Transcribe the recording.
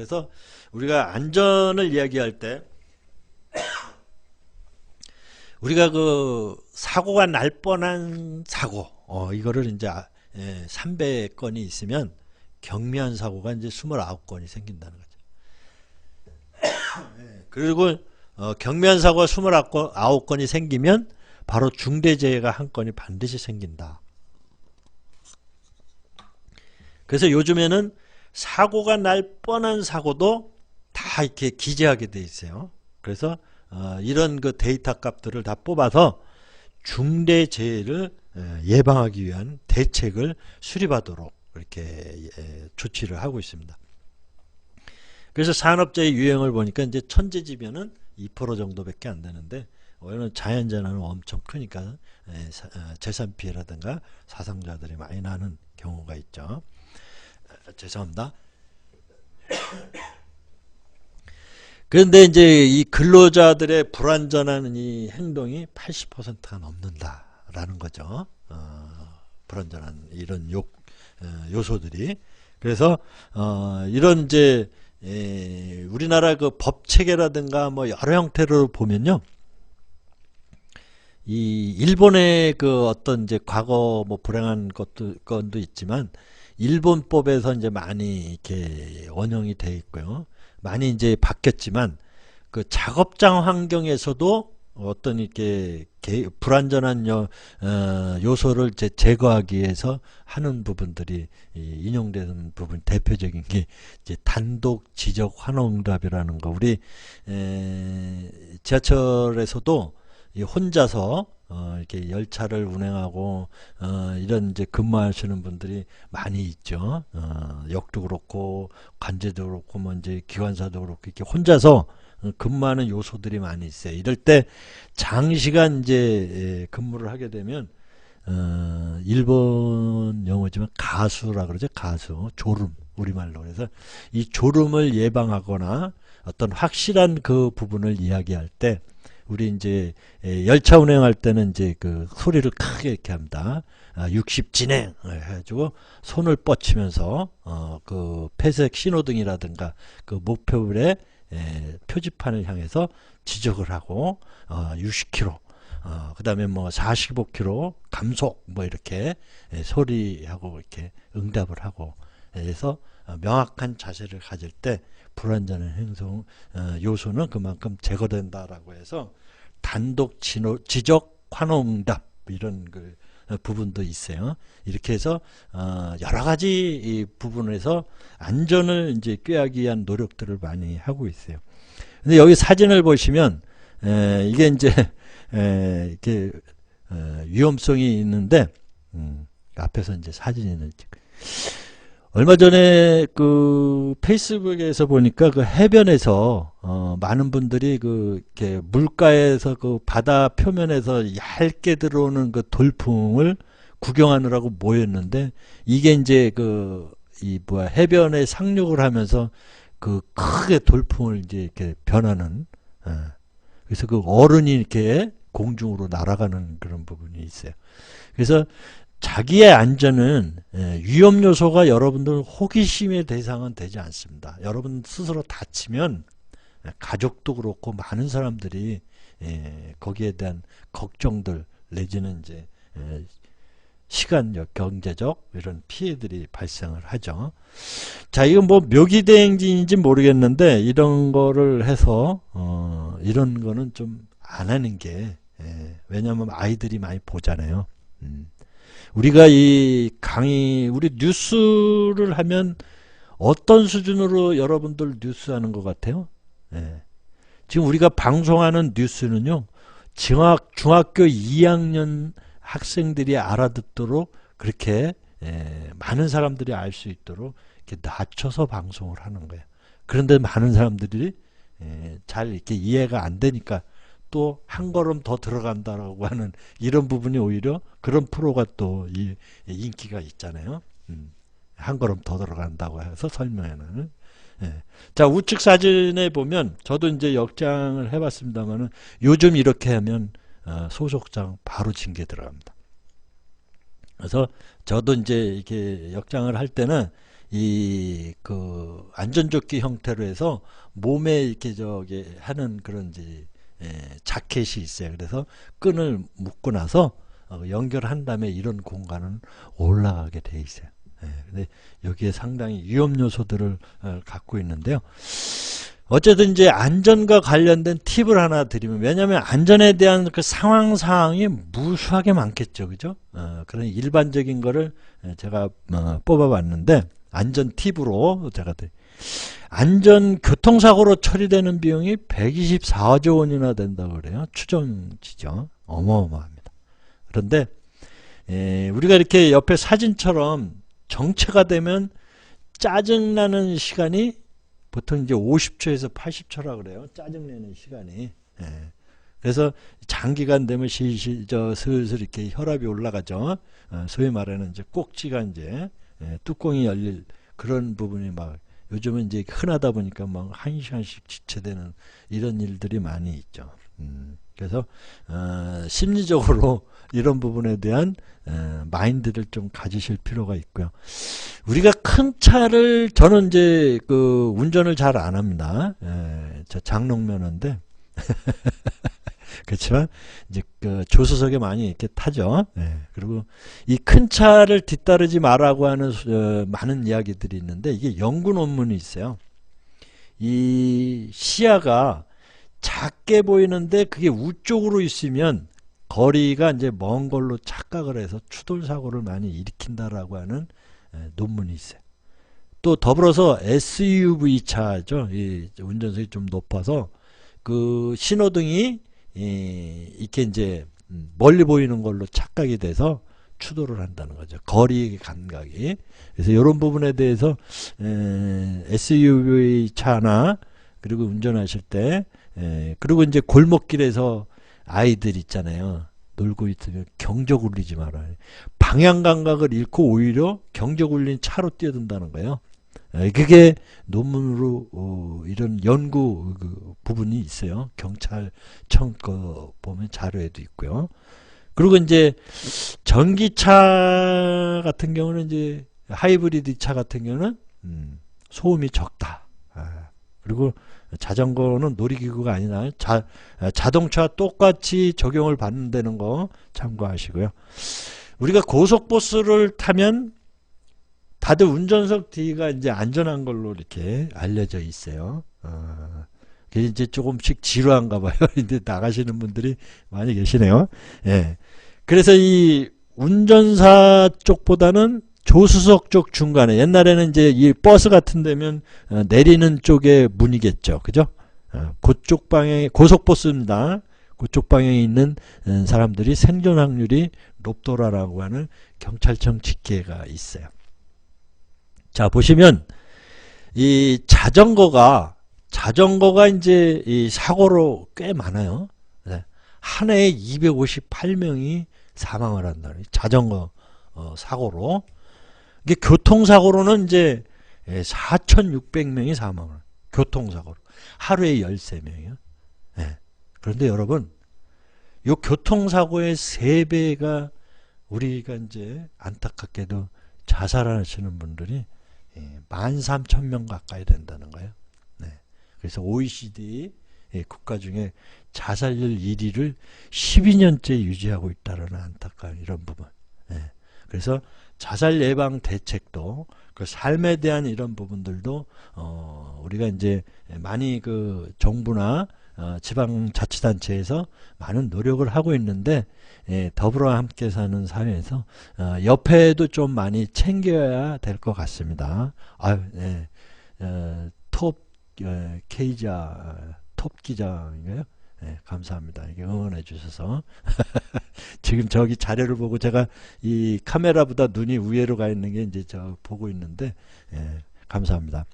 그래서 우리가 안전을 이야기할 때 우리가 그 사고가 날 뻔한 사고, 이거를 이제 300건이 있으면 경미한 사고가 이제 29건이 생긴다는 거죠. 그리고 경미한 사고가 29건이 생기면 바로 중대재해가 한 건이 반드시 생긴다. 그래서 요즘에는 사고가 날 뻔한 사고도 다 이렇게 기재하게 돼 있어요. 그래서 이런 그 데이터 값들을 다 뽑아서 중대재해를 예방하기 위한 대책을 수립하도록 이렇게 조치를 하고 있습니다. 그래서 산업재해 유형을 보니까 이제 천재지변은 2% 정도밖에 안 되는데 오히려 자연재해는 엄청 크니까 재산 피해라든가 사상자들이 많이 나는 경우가 있죠. 죄송합니다. 그런데 이제 이 근로자들의 불안전한 이 행동이 80%가 넘는다라는 거죠. 불안전한 이런 요소들이. 그래서 이런 이제 우리나라 그 법 체계라든가 뭐 여러 형태로 보면요. 이 일본의 그 어떤 이제 과거 뭐 불행한 건도 있지만 일본법에서 이제 많이 이렇게 원형이 돼 있고요. 많이 이제 바뀌었지만 그 작업장 환경에서도 어떤 이렇게 불안전한 요소를 제거하기 위해서 하는 부분들이 인용되는 부분 대표적인 게 이제 단독 지적 환호응답이라는 거. 우리 지하철에서도 혼자서 이렇게 열차를 운행하고 이런 이제 근무하시는 분들이 많이 있죠. 역도 그렇고 관제도 그렇고 뭐 이제 기관사도 그렇고 이렇게 혼자서 근무하는 요소들이 많이 있어요. 이럴 때 장시간 이제 근무를 하게 되면 일본 용어지만 가수라 그러죠. 가수, 졸음 우리말로. 그래서 이 졸음을 예방하거나 어떤 확실한 그 부분을 이야기할 때 우리 이제 열차 운행할 때는 이제 그 소리를 크게 이렇게 합니다. 60 진행 해가지고 손을 뻗치면서 그 폐색 신호등이라든가 그 목표물의 표지판을 향해서 지적을 하고 60km 그 다음에 뭐 45km 감속 뭐 이렇게 소리하고 이렇게 응답을 하고 해서 명확한 자세를 가질 때 불안전한 행동 요소는 그만큼 제거된다라고 해서 단독 지적 환호응답 이런 그 부분도 있어요. 이렇게 해서 여러 가지 이 부분에서 안전을 이제 꾀하기 위한 노력들을 많이 하고 있어요. 근데 여기 사진을 보시면 이게 이제 이렇게 위험성이 있는데 앞에서 이제 사진을 얼마 전에 그 페이스북에서 보니까 그 해변에서 많은 분들이 그 이렇게 물가에서 그 바다 표면에서 얇게 들어오는 그 돌풍을 구경하느라고 모였는데 이게 이제 그 이 뭐야 해변에 상륙을 하면서 그 크게 돌풍을 이제 이렇게 변하는 그래서 그 어른이 이렇게 공중으로 날아가는 그런 부분이 있어요. 그래서 자기의 안전은 위험 요소가 여러분들 호기심의 대상은 되지 않습니다. 여러분 스스로 다치면 가족도 그렇고 많은 사람들이 거기에 대한 걱정들 내지는 이제 시간적, 경제적 이런 피해들이 발생을 하죠. 자, 이건 뭐 묘기대행진인지 모르겠는데 이런 거를 해서 이런 거는 좀 안 하는 게 왜냐하면 아이들이 많이 보잖아요. 우리가 이 강의, 우리 뉴스를 하면 어떤 수준으로 여러분들 뉴스 하는 것 같아요? 지금 우리가 방송하는 뉴스는요, 중학교 2학년 학생들이 알아듣도록 그렇게 많은 사람들이 알 수 있도록 이렇게 낮춰서 방송을 하는 거예요. 그런데 많은 사람들이 잘 이렇게 이해가 안 되니까 또 한 걸음 더 들어간다라고 하는 이런 부분이 오히려 그런 프로가 또 인기가 있잖아요. 한 걸음 더 들어간다고 해서 설명하는. 자, 우측 사진에 보면 저도 이제 역장을 해봤습니다만은 요즘 이렇게 하면 소속장 바로 징계 들어갑니다. 그래서 저도 이제 이렇게 역장을 할 때는 이 그 안전조끼 형태로 해서 몸에 이렇게 저기 하는 그런 이제 자켓이 있어요. 그래서 끈을 묶고 나서 연결한 다음에 이런 공간은 올라가게 돼 있어요. 근데 여기에 상당히 위험 요소들을 갖고 있는데요. 어쨌든 이제 안전과 관련된 팁을 하나 드리면, 왜냐하면 안전에 대한 그 상황이 무수하게 많겠죠, 그죠? 그런 일반적인 거를 제가 뽑아봤는데, 안전 팁으로 제가 안전 교통사고로 처리되는 비용이 124조 원이나 된다고 그래요. 추정치죠. 어마어마합니다. 그런데 우리가 이렇게 옆에 사진처럼 정체가 되면 짜증나는 시간이 보통 이제 50초에서 80초라 그래요. 짜증내는 시간이. 그래서 장기간 되면 슬슬 이렇게 혈압이 올라가죠. 소위 말하는 이제 꼭지가 이제 뚜껑이 열릴 그런 부분이 막 요즘은 이제 흔하다 보니까 막 1시간씩 지체되는 이런 일들이 많이 있죠. 그래서 심리적으로 이런 부분에 대한 마인드를 좀 가지실 필요가 있고요. 우리가 큰 차를, 저는 이제 그 운전을 잘 안 합니다. 저 장롱면허인데 그렇지만 이제 그 조수석에 많이 이렇게 타죠. 그리고 이 큰 차를 뒤따르지 말라고 하는 많은 이야기들이 있는데, 이게 연구 논문이 있어요. 이 시야가 작게 보이는데 그게 우쪽으로 있으면 거리가 이제 먼 걸로 착각을 해서 추돌 사고를 많이 일으킨다라고 하는 논문이 있어요. 또 더불어서 SUV 차죠. 이 운전석이 좀 높아서 그 신호등이 이렇게 이제 멀리 보이는 걸로 착각이 돼서 추돌을 한다는 거죠. 거리 감각이. 그래서 이런 부분에 대해서 SUV 차나 그리고 운전하실 때 그리고 이제 골목길에서 아이들 있잖아요. 놀고 있으면 경적 울리지 말아요. 방향 감각을 잃고 오히려 경적 울린 차로 뛰어든다는 거예요. 그게 논문으로 이런 연구 부분이 있어요. 경찰청 거 보면 자료에도 있고요. 그리고 이제 전기차 같은 경우는 이제 하이브리드 차 같은 경우는 소음이 적다. 그리고 자전거는 놀이기구가 아니라 자동차 똑같이 적용을 받는다는 거 참고하시고요. 우리가 고속버스를 타면 다들 운전석 뒤가 이제 안전한 걸로 이렇게 알려져 있어요. 그게 이제 조금씩 지루한가 봐요. 이제 나가시는 분들이 많이 계시네요. 그래서 이 운전사 쪽보다는 조수석 쪽 중간에, 옛날에는 이제 이 버스 같은 데면 내리는 쪽에 문이겠죠. 그죠? 그쪽 방향에, 고속버스입니다. 그쪽 방향에 있는 사람들이 생존 확률이 높더라라고 하는 경찰청 집계가 있어요. 자, 보시면 이 자전거가 이제 이 사고로 꽤 많아요. 한 해에 258명이 사망을 한다. 자전거 사고로. 이게 교통사고로는 이제 4,600명이 사망을. 교통사고로. 하루에 13명이요. 그런데 여러분, 이 교통사고의 3배가 우리가 이제 안타깝게도 자살하시는 분들이 13,000명 가까이 된다는 거예요. 그래서 OECD 국가 중에 자살률 1위를 12년째 유지하고 있다는 안타까운 이런 부분. 그래서 자살 예방 대책도, 그 삶에 대한 이런 부분들도 우리가 이제 많이 그 정부나 지방자치단체에서 많은 노력을 하고 있는데, 더불어 함께 사는 사회에서 옆에도 좀 많이 챙겨야 될 것 같습니다. 톱 톱 기자인가요? 감사합니다. 이게 응원해 주셔서. 지금 저기 자료를 보고 제가 이 카메라보다 눈이 위로 가 있는 게 이제 저 보고 있는데, 감사합니다.